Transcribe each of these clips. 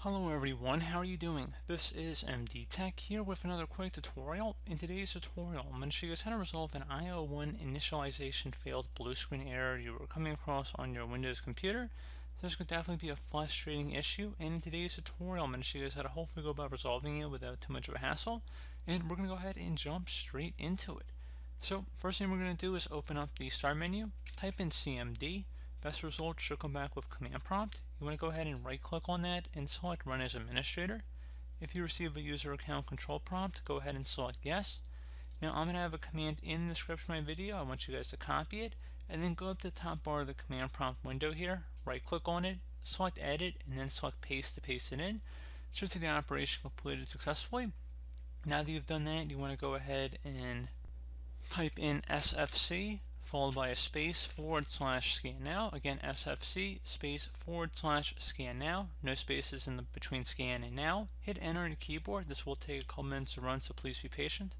Hello everyone, how are you doing? This is MD Tech here with another quick tutorial. In today's tutorial, I'm going to show you guys how to resolve an IO1 initialization failed blue screen error you were coming across on your Windows computer. This could definitely be a frustrating issue, and in today's tutorial, I'm going to show you guys how to hopefully go about resolving it without too much of a hassle, and we're going to go ahead and jump straight into it. So, first thing we're going to do is open up the Start menu, type in CMD. Best result should come back with command prompt. You want to go ahead and right click on that and select Run as Administrator. If you receive a user account control prompt, go ahead and select Yes. Now I'm going to have a command in the description of my video. I want you guys to copy it and then go up to the top bar of the command prompt window here, right click on it, select Edit, and then select Paste to paste it in. Should see the operation completed successfully. Now that you've done that, you want to go ahead and type in SFC followed by a space /scan now. Again, SFC space /scan now. No spaces in the between scan and now. Hit enter on your keyboard. This will take a couple minutes to run, so please be patient.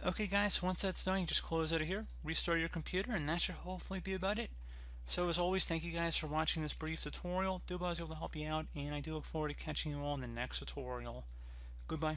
Okay guys, so once that's done, you just close out of here, restart your computer, and that should hopefully be about it. So as always, thank you guys for watching this brief tutorial. I was able to help you out, and I do look forward to catching you all in the next tutorial. Goodbye.